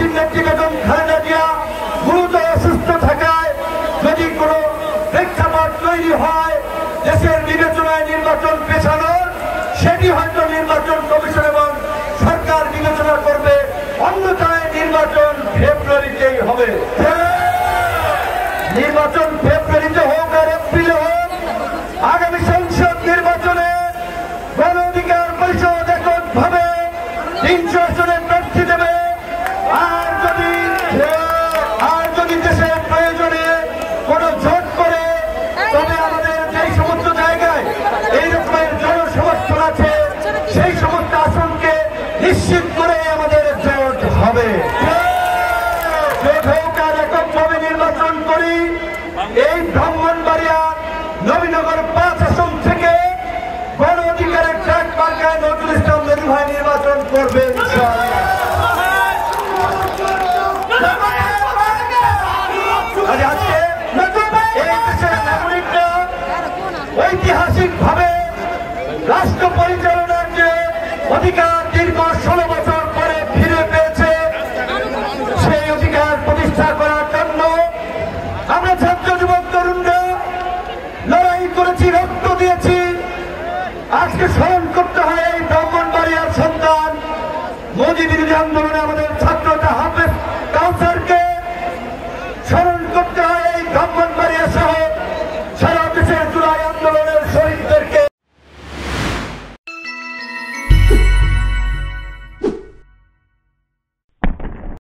দেশটির নেত্রী বেগম খালেদা জিয়া গুরুতর অসুস্থ থাকায় যদি কোনো প্রেক্ষাপট তৈরি হয় দেশের বিবেচনায় নির্বাচন পেছানোর, সেটি হয়তো নির্বাচন কমিশন এবং সরকার বিবেচনা করবে, অন্যথায় নির্বাচন ফেব্রুয়ারিতেই হবে। নির্বাচন ফেব্রুয়ারিতে হোক আর এপ্রিলে হোক, আগামী সংসদ নির্বাচনে গণ অধিকার পরিষদ এককভাবে 300 আসনে প্রার্থী দেবে। আর যদি দেশের প্রয়োজনে কোনো জোট করে, তবে আমাদের যেই সমস্ত জায়গায় এই রকমের জনসমর্থন আছে সেই সমস্ত আসনকে নিশ্চিত করে আমাদের জোট হবে। এককভাবে নির্বাচন করি। এই ব্রাহ্মণবাড়িয়া নবীনগর 5 আসন থেকে গণ অধিকারের ট্রাক মার্কায় নজরুল ইসলাম মেজু ভাই নির্বাচন করবেন। ঐতিহাসিক ভাবে রাষ্ট্র পরিচালনার যে অধিকার দীর্ঘ 16 বছর পরে ফিরে পেয়েছে, সেই অধিকার প্রতিষ্ঠা করার জন্য আমরা ছাত্র যুবক তরুণরা লড়াই করেছি, রক্ত দিয়েছি। আজকে স্মরণ করতে হয় এই ব্রাহ্মণবাড়িয়ার সন্তান মোদী বিরোধী আন্দোলনে আমাদের ছাত্রটা হাফেজ কাউসারকে, স্মরণ করতে হয় এই ব্রাহ্মণবাড়িয়া